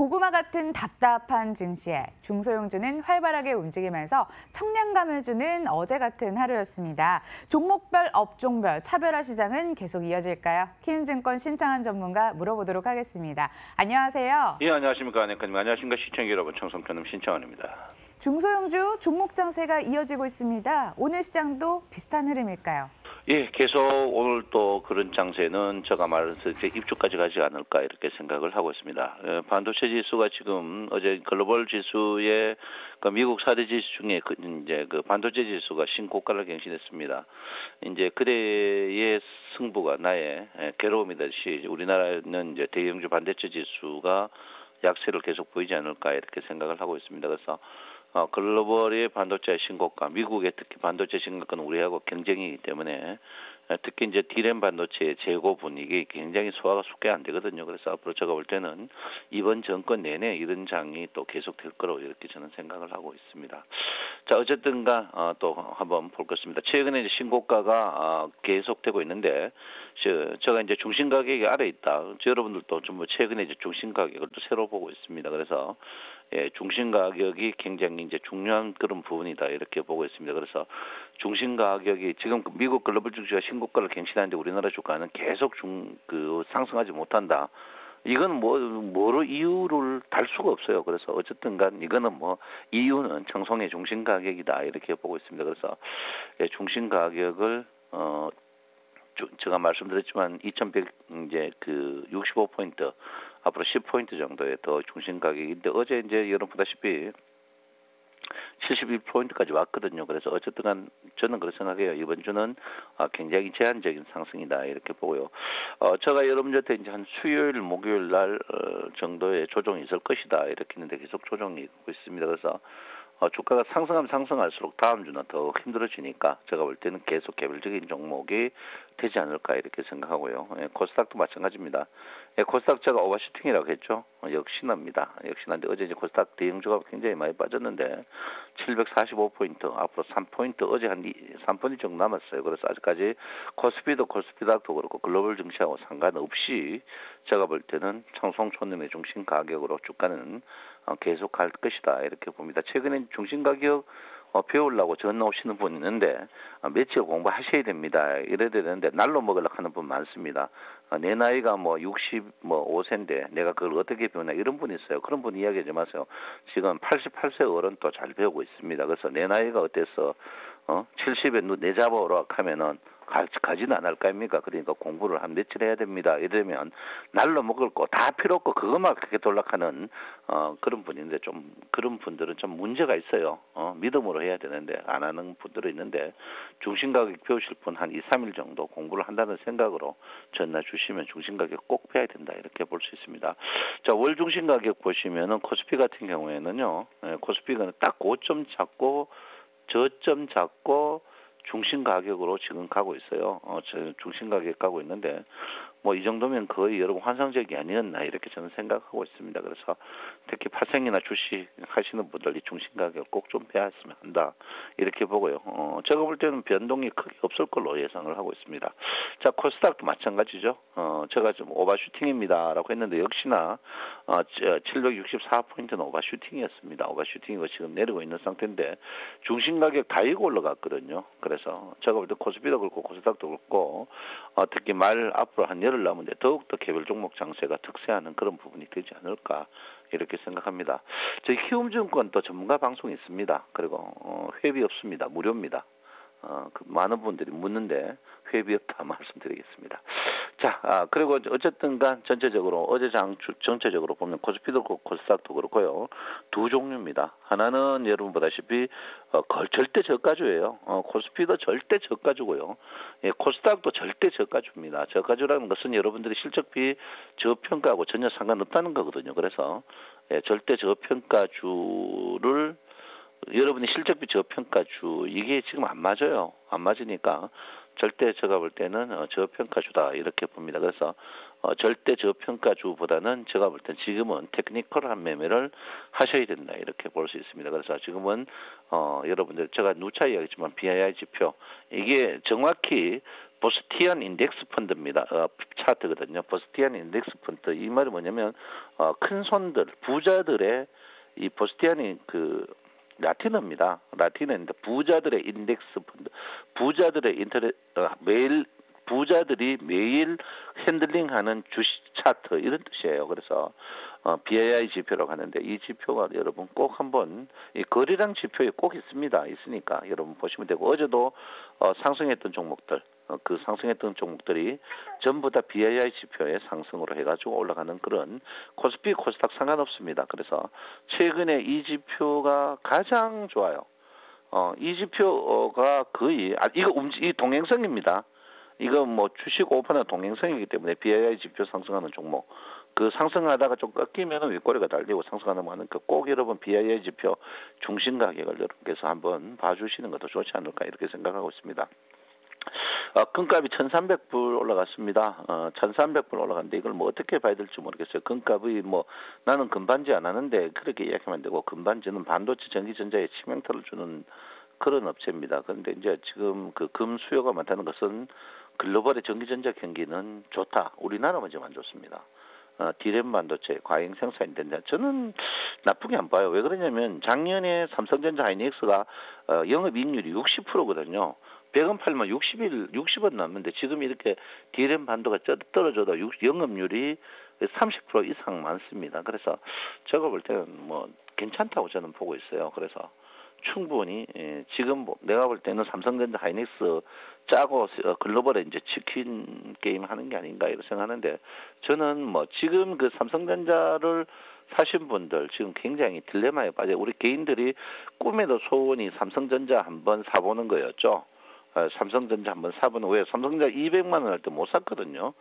고구마 같은 답답한 증시에 중소형주는 활발하게 움직이면서 청량감을 주는 어제 같은 하루였습니다. 종목별, 업종별 차별화 시장은 계속 이어질까요? 키움증권 신창한 전문가 물어보도록 하겠습니다. 안녕하세요. 예, 안녕하십니까. 안녕하십니까. 안녕하십니까. 시청자 여러분, 청송편님 신창환입니다. 중소형주 종목 장세가 이어지고 있습니다. 오늘 시장도 비슷한 흐름일까요? 예, 계속 오늘 또 그런 장세는 제가 말해서 입주까지 가지 않을까 이렇게 생각을 하고 있습니다. 반도체 지수가 지금 어제 글로벌 지수의 그 미국 4대 지수 중에 그 반도체 지수가 신고가를 갱신했습니다. 이제 그대의 승부가 나의 괴로움이듯이 우리나라는 이제 대형주 반도체 지수가 약세를 계속 보이지 않을까 이렇게 생각을 하고 있습니다. 그래서 글로벌의 반도체 신고가, 미국의 특히 반도체 신고가는 우리하고 경쟁이기 때문에 특히 이제 D램 반도체의 재고 분위기 굉장히 소화가 쉽게 안 되거든요. 그래서 앞으로 제가 볼 때는 이번 정권 내내 이런 장이 또 계속될 거라고 이렇게 저는 생각을 하고 있습니다. 자, 어쨌든가 또 한번 볼 것입니다. 최근에 이제 신고가가 계속되고 있는데 제가 이제 중심 가격이 아래 있다. 여러분들도 좀 최근에 이제 중심 가격을 또 새로 보고 있습니다. 그래서 중심 가격이 굉장히 이제 중요한 그런 부분이다 이렇게 보고 있습니다. 그래서 중심 가격이 지금 미국 글로벌 증시가 신고가를 갱신하는데 우리나라 주가는 계속 상승하지 못한다. 이건 뭐로 이유를 달 수가 없어요. 그래서 어쨌든간 이거는 이유는 청송의 중심 가격이다 이렇게 보고 있습니다. 그래서 중심 가격을 제가 말씀드렸지만 2,100 이제 65포인트 앞으로 10포인트 정도의 더 중심 가격인데 어제 이제 여러분 보다시피 71포인트까지 왔거든요. 그래서 어쨌든 간 저는 그렇게 생각해요. 이번 주는 굉장히 제한적인 상승이다 이렇게 보고요. 제가 여러분한테 이제 한 수요일, 목요일 날 정도의 조정이 있을 것이다 이렇게 했는데 계속 조정이 있고 있습니다. 그래서 주가가 상승하면 상승할수록 다음 주는 더 힘들어지니까 제가 볼 때는 계속 개별적인 종목이 되지 않을까 이렇게 생각하고요. 코스닥도 마찬가지입니다. 코스닥 제가 오버슈팅이라고 했죠. 역시나입니다. 역시나인데 어제 이제 코스닥 대형주가 굉장히 많이 빠졌는데 745포인트 앞으로 3포인트 어제 한 3포인트 정도 남았어요. 그래서 아직까지 코스피닥도 그렇고 글로벌 증시하고 상관없이 제가 볼 때는 청송촌님의 중심 가격으로 주가는 계속 갈 것이다 이렇게 봅니다. 최근에 중심 가격 배우려고 전 오시는 분 있는데 며칠 공부하셔야 됩니다. 이래야 되는데 날로 먹으려고 하는 분 많습니다. 내 나이가 65세인데 내가 그걸 어떻게 배우나 이런 분 있어요. 그런 분 이야기하지 마세요. 지금 88세 어른도 잘 배우고 있습니다. 그래서 내 나이가 어때서 70에 내잡아오라 하면은 가지는 않을 거 아닙니까? 그러니까 공부를 한 며칠 해야 됩니다. 이러면 날로 먹을 거 다 필요 없고 그것만 그렇게 돌락하는 그런 분인데 좀 그런 분들은 좀 문제가 있어요. 믿음으로 해야 되는데 안 하는 분들은 있는데 중심 가격 배우실 분 한 2, 3일 정도 공부를 한다는 생각으로 전화 주시면 중심 가격 꼭 배워야 된다 이렇게 볼 수 있습니다. 자, 월 중심 가격 보시면은 코스피 같은 경우에는요. 코스피가 딱 고점 잡고 저점 잡고 중심 가격으로 지금 가고 있어요. 중심 가격 가고 있는데 이 정도면 거의 여러분 환상적이 아니었나 이렇게 저는 생각하고 있습니다. 그래서 특히 파생이나 주식 하시는 분들이 중심 가격 꼭 좀 배웠으면 한다 이렇게 보고요. 제가 볼 때는 변동이 크게 없을 걸로 예상을 하고 있습니다. 자, 코스닥도 마찬가지죠. 제가 좀 오버슈팅입니다라고 했는데 역시나 764포인트는 오버슈팅이었습니다. 오버슈팅이고 지금 내리고 있는 상태인데 중심 가격 다 이고 올라갔거든요. 그래서 제가 볼 때 코스피도 그렇고 코스닥도 그렇고 특히 말 앞으로 한 열흘 남은데 더욱더 개별 종목 장세가 특세하는 그런 부분이 되지 않을까 이렇게 생각합니다. 저희 키움증권 또 전문가 방송이 있습니다. 그리고 회비 없습니다. 무료입니다. 많은 분들이 묻는데 회비 없다 말씀드리겠습니다. 자, 그리고 어쨌든간 전체적으로 어제 장 전체적으로 보면 코스피도 그렇고 코스닥도 그렇고요. 두 종류입니다. 하나는 여러분 보다시피 절대 저가주예요. 코스피도 절대 저가주고요. 코스닥도 절대 저가주입니다. 저가주라는 것은 여러분들이 실적비 저평가하고 전혀 상관없다는 거거든요. 그래서 절대 저평가주를 여러분이 실적비 저평가주 이게 지금 안 맞아요. 안 맞으니까 절대 제가 볼 때는 저평가주다 이렇게 봅니다. 그래서 절대 저평가주보다는 제가 볼 땐 지금은 테크니컬한 매매를 하셔야 된다 이렇게 볼 수 있습니다. 그래서 지금은 여러분들 제가 누차 이야기했지만 BII 지표 이게 정확히 보스티안 인덱스 펀드입니다. 차트거든요. 보스티안 인덱스 펀드 이 말이 뭐냐면 큰 손들 부자들의 이 보스티안이 그 라틴어입니다. 라틴어인데 부자들의 인덱스 펀드, 부자들의 매일 부자들이 매일 핸들링하는 주식 차트 이런 뜻이에요. 그래서 BII 지표라고 하는데 이 지표가 여러분 꼭 한번 이 거래량 지표에 꼭 있으니까 여러분 보시면 되고 어제도 상승했던 종목들 그 상승했던 종목들이 전부 다 BII 지표의 상승으로 해가지고 올라가는 그런 코스피 코스닥 상관없습니다. 그래서 최근에 이 지표가 가장 좋아요. 이 지표가 거의 이 동행성입니다. 이거 뭐 주식 오퍼나 동행성이기 때문에 BII 지표 상승하는 종목 그 상승하다가 좀 꺾이면 윗꼬리가 달리고 상승하는 거는 꼭 여러분 BII 지표 중심 가격을 여러분께서 한번 봐주시는 것도 좋지 않을까 이렇게 생각하고 있습니다. 금값이 1,300불 올라갔습니다. 1,300불 올라갔는데 이걸 뭐 어떻게 봐야 될지 모르겠어요. 금값이 뭐 나는 금반지 안 하는데 그렇게 이야기하면 안 되고 금반지는 반도체 전기전자에 치명타를 주는 그런 업체입니다. 그런데 이제 지금 그 금 수요가 많다는 것은 글로벌의 전기전자 경기는 좋다. 우리나라 먼저만 좋습니다. 디램 반도체 과잉 생산인데 저는 나쁘게 안 봐요. 왜 그러냐면 작년에 삼성전자 하이닉스가 영업이익률이 60%거든요. 100원 팔면 60원 남는데 지금 이렇게 디램 반도가 떨어져도 영업률이 30% 이상 많습니다. 그래서 제가 볼 때는 뭐 괜찮다고 저는 보고 있어요. 그래서 충분히 지금 내가 볼 때는 삼성전자 하이닉스 짜고 글로벌에 이제 치킨 게임 하는 게 아닌가 이렇게 생각하는데 저는 뭐 지금 그 삼성전자를 사신 분들 지금 굉장히 딜레마에 빠져 우리 개인들이 꿈에도 소원이 삼성전자 한번 사보는 거였죠. 삼성전자 한번 사보는 왜 삼성전자 200만 원 할 때 못 샀거든요.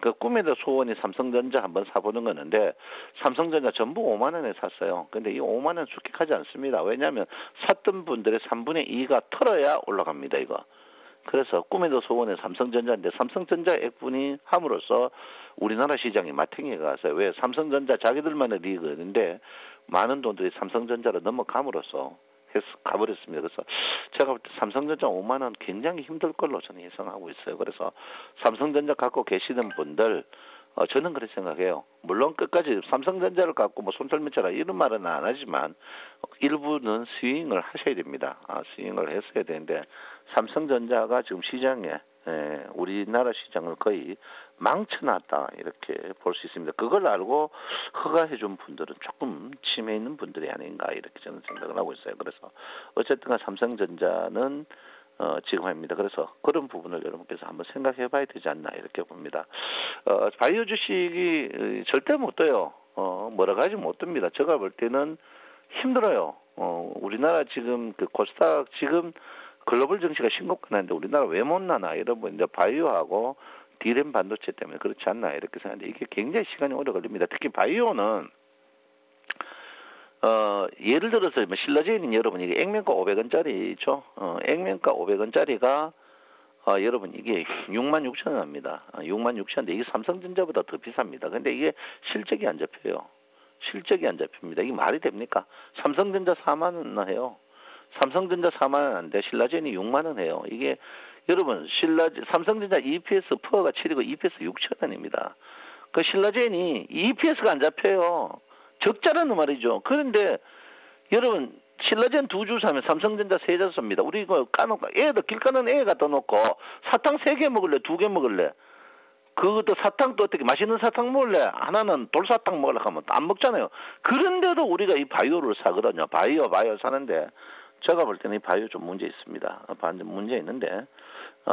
그 꿈에도 소원이 삼성전자 한번 사보는 거는데 삼성전자 전부 5만 원에 샀어요. 근데 이 5만 원 수익하지 않습니다. 왜냐하면 샀던 분들의 3분의 2가 털어야 올라갑니다. 이거. 그래서 꿈에도 소원의 삼성전자인데 삼성전자 액분이 함으로써 우리나라 시장이 마탱이가 가서 왜 삼성전자 자기들만의 리그인데 많은 돈들이 삼성전자로 넘어감으로써 가버렸습니다. 그래서 제가 볼 때 삼성전자 5만 원 굉장히 힘들 걸로 저는 예상하고 있어요. 그래서 삼성전자 갖고 계시는 분들 저는 그렇게 생각해요. 물론 끝까지 삼성전자를 갖고 뭐 손털매쳐라 이런 말은 안 하지만 일부는 스윙을 하셔야 됩니다. 스윙을 했어야 되는데 삼성전자가 지금 시장에 우리나라 시장을 거의 망쳐놨다 이렇게 볼 수 있습니다. 그걸 알고 허가해준 분들은 조금 침해 있는 분들이 아닌가 이렇게 저는 생각을 하고 있어요. 그래서 어쨌든 어쨌든간 삼성전자는 지금 합니다. 그래서 그런 부분을 여러분께서 한번 생각해봐야 되지 않나 이렇게 봅니다. 바이오 주식이 절대 못 떠요. 여러 가지 못 뜹니다. 제가 볼 때는 힘들어요. 우리나라 지금 그 코스닥 지금 글로벌 증시가 심각한데 우리나라 왜 못 나나 이런 분 이제 바이오하고 디램 반도체 때문에 그렇지 않나 이렇게 생각하는데 이게 굉장히 시간이 오래 걸립니다. 특히 바이오는 예를 들어서 뭐 신라제인 여러분 이게 액면가 500원짜리죠. 액면가 500원짜리가 여러분 이게 66,000원 합니다. 66,000원인데 이게 삼성전자보다 더 비쌉니다. 근데 이게 실적이 안 잡혀요. 실적이 안 잡힙니다. 이게 말이 됩니까? 삼성전자 4만 원 해요. 삼성전자 4만 원 한데 신라젠이 6만 원 해요. 이게 여러분 삼성전자 EPS 퍼가 7이고 EPS 6,000원입니다. 그 신라젠이 EPS가 안 잡혀요. 적자라는 말이죠. 그런데 여러분 신라젠 2주 사면 삼성전자 3주 삽니다. 우리 이거 까놓고 애들 길 가는 애 갖다 놓고 사탕 3개 먹을래 2개 먹을래 그것도 사탕도 어떻게 맛있는 사탕 먹을래 하나는 돌사탕 먹으려고 하면 안 먹잖아요. 그런데도 우리가 이 바이오를 사거든요. 바이오 사는데 제가 볼 때는 이 바이오 좀 문제 있습니다. 문제 있는데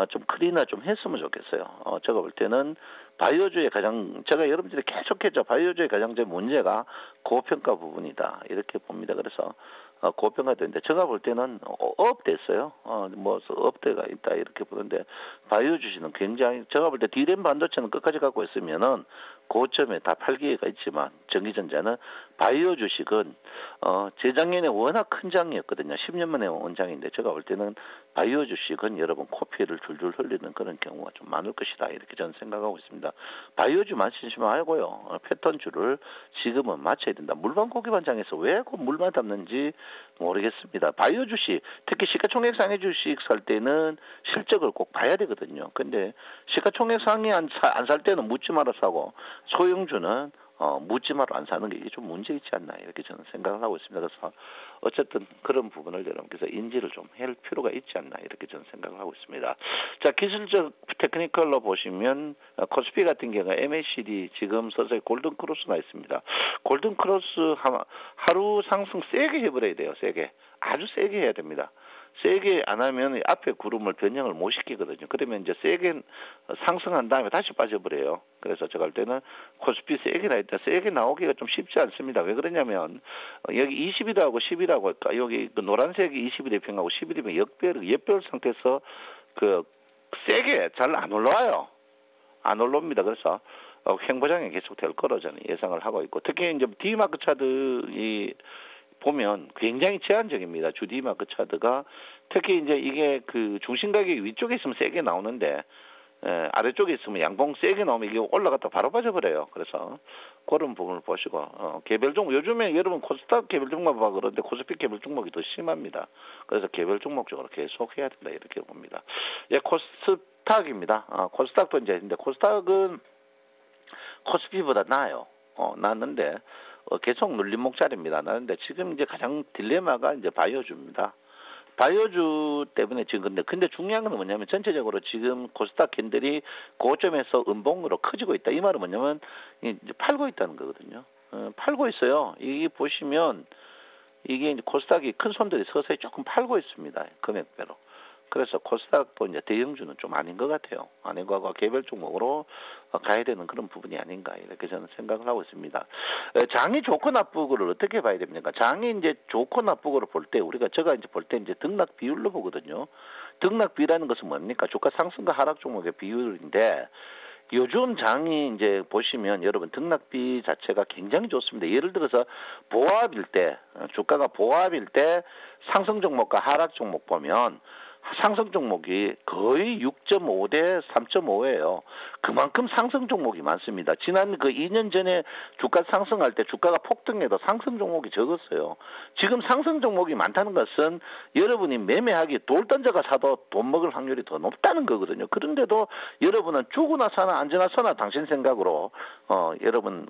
좀 클리너 좀 했으면 좋겠어요. 제가 볼 때는 바이오주의 제가 여러분들이 계속했죠. 바이오주의 가장 제 문제가 고평가 부분이다. 이렇게 봅니다. 그래서 고평가되는데 제가 볼 때는 업됐어요. 뭐 업대가 있다 이렇게 보는데 바이오 주식은 굉장히 제가 볼 때 디램 반도체는 끝까지 갖고 있으면은 고점에 다 팔기가 있지만 전기전자는 바이오 주식은 재작년에 워낙 큰 장이었거든요. 10년 만에 온 장인데 제가 볼 때는 바이오 주식은 여러분 코피를 줄줄 흘리는 그런 경우가 좀 많을 것이다 이렇게 저는 생각하고 있습니다. 바이오주 맞추지 말고요. 패턴주를 지금은 맞춰야 된다. 물반 고기반장에서 왜 그 물만 담는지 모르겠습니다. 바이오 주식 특히 시가총액 상위 주식 살 때는 실적을 꼭 봐야 되거든요. 근데 시가총액 상위 안 살 때는 묻지 말아 사고 소형주는 묻지 말아 안 사는 게 이게 좀 문제 있지 않나 이렇게 저는 생각을 하고 있습니다. 그래서 어쨌든 그런 부분을 여러분께서 인지를 좀 할 필요가 있지 않나 이렇게 저는 생각을 하고 있습니다. 자, 기술적 테크니컬로 보시면 코스피 같은 경우 MACD 지금 서서히 골든 크로스가 있습니다. 골든 크로스 하루 상승 세게 해버려야 돼요. 세게 아주 세게 해야 됩니다. 세게 안 하면 앞에 구름을 변형을 못 시키거든요. 그러면 이제 세게 상승한 다음에 다시 빠져버려요. 그래서 제가 할 때는 코스피 세게 나있다. 세게 나오기가 좀 쉽지 않습니다. 왜 그러냐면 여기 20일하고 10일하고 여기 그 노란색이 20일의 평하고 11일의 역별 상태에서 그 세게 잘 안 올라와요. 안 올라옵니다. 그래서 횡보장이 계속 될 거로 저는 예상을 하고 있고 특히 이제 D마크 차트이 보면 굉장히 제한적입니다. 주 D마크 차트가 특히 이제 이게 그 중심 가격이 위쪽에 있으면 세게 나오는데 아래쪽에 있으면 양봉 세게 나오면 이게 올라갔다 바로 빠져버려요. 그래서 그런 부분을 보시고 개별 종목 요즘에 여러분 코스닥 개별 종목 봐 그런데 코스피 개별 종목이 더 심합니다. 그래서 개별 종목적으로 계속 해야 된다 이렇게 봅니다. 예, 코스닥입니다. 코스닥도 이제 근데 코스닥은 코스피보다 나아요. 나았는데 계속 눌림목 자리입니다. 나는데 지금 이제 가장 딜레마가 이제 바이오주입니다. 바이오주 때문에 지금 근데 중요한 건 뭐냐면 전체적으로 지금 코스닥 캔들이 고점에서 음봉으로 커지고 있다. 이 말은 뭐냐면 이제 팔고 있다는 거거든요. 팔고 있어요. 이게 보시면 이게 이제 코스닥이 큰 손들이 서서히 조금 팔고 있습니다. 금액대로. 그래서 코스닥도 이제 대형주는 좀 아닌 것 같아요. 아닌 것 같고 개별 종목으로 가야 되는 그런 부분이 아닌가 이렇게 저는 생각을 하고 있습니다. 장이 좋고 나쁘고를 어떻게 봐야 됩니까? 장이 이제 좋고 나쁘고를 볼 때 제가 이제 볼 때 이제 등락 비율로 보거든요. 등락 비율이라는 것은 뭡니까? 주가 상승과 하락 종목의 비율인데 요즘 장이 이제 보시면 여러분 등락비 자체가 굉장히 좋습니다. 예를 들어서 보합일 때 주가가 보합일 때 상승 종목과 하락 종목 보면 상승 종목이 거의 6.5 대 3.5예요. 그만큼 상승 종목이 많습니다. 지난 그 2년 전에 주가 상승할 때 주가가 폭등해도 상승 종목이 적었어요. 지금 상승 종목이 많다는 것은 여러분이 매매하기 돌 던져가 사도 돈 먹을 확률이 더 높다는 거거든요. 그런데도 여러분은 주거나 사나 앉으나 서나 당신 생각으로 여러분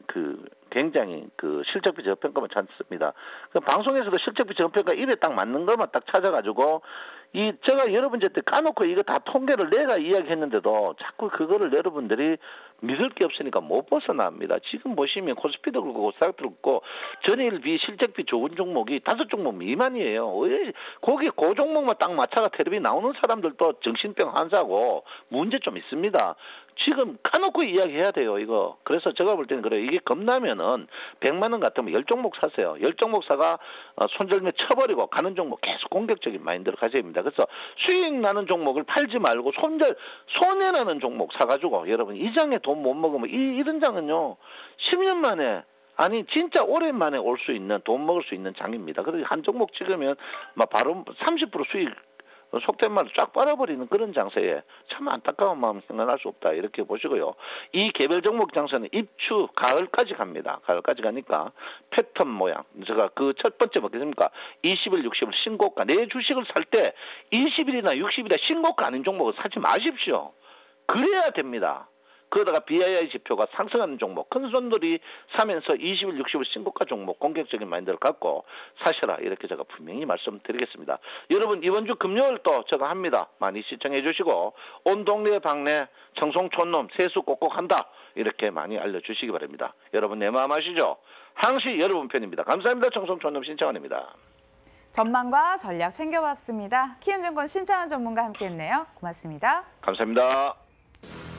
굉장히 실적비 저평가만 찾습니다. 방송에서도 실적비 저평가 입에 딱 맞는 것만 딱 찾아가지고 제가 여러분한테 까놓고 이거 다 통계를 내가 이야기했는데도 자꾸 그거를 여러분들이 믿을 게 없으니까 못 벗어납니다. 지금 보시면 코스피도 그렇고 코스닥도 그렇고 전일비 실적비 좋은 종목이 5종목 미만이에요. 거기 그 종목만 딱 맞춰가 텔레비 나오는 사람들도 정신병 환자고 문제 좀 있습니다. 지금 까놓고 이야기해야 돼요, 이거. 그래서 제가 볼 때는 그래요. 이게 겁나면은 100만 원 같으면 10종목 사세요. 10종목 사가 손절매 쳐버리고 가는 종목 계속 공격적인 마인드로 가셔야 됩니다. 그래서 수익 나는 종목을 팔지 말고 손해나는 종목 사가지고 여러분 이 장에 돈 못 먹으면 이런 장은요 10년 만에 아니 진짜 오랜만에 올 수 있는 돈 먹을 수 있는 장입니다. 그래서 한 종목 찍으면 막 바로 30% 수익 속된 말로 쫙 빨아버리는 그런 장세에 참 안타까운 마음 생각할 수 없다 이렇게 보시고요. 이 개별 종목 장세는 입추 가을까지 갑니다. 가을까지 가니까 패턴 모양 제가 그 첫 번째 뭐겠습니까? 20일 60일 신고가 내 주식을 살 때 20일이나 60일이나 신고가 아닌 종목을 사지 마십시오. 그래야 됩니다. 그러다가 BII 지표가 상승하는 종목, 큰 손들이 사면서 20일, 60일 신고가 종목, 공격적인 마인드를 갖고 사셔라. 이렇게 제가 분명히 말씀드리겠습니다. 여러분, 이번 주 금요일 또 제가 합니다. 많이 시청해 주시고, 온 동네 방네, 청송촌놈, 세수 꼭꼭 한다. 이렇게 많이 알려주시기 바랍니다. 여러분, 내 마음 아시죠? 항시 여러분 편입니다. 감사합니다. 청송촌놈 신창원입니다. 전망과 전략 챙겨봤습니다. 키움증권 신창원 전문가 함께했네요. 고맙습니다. 감사합니다.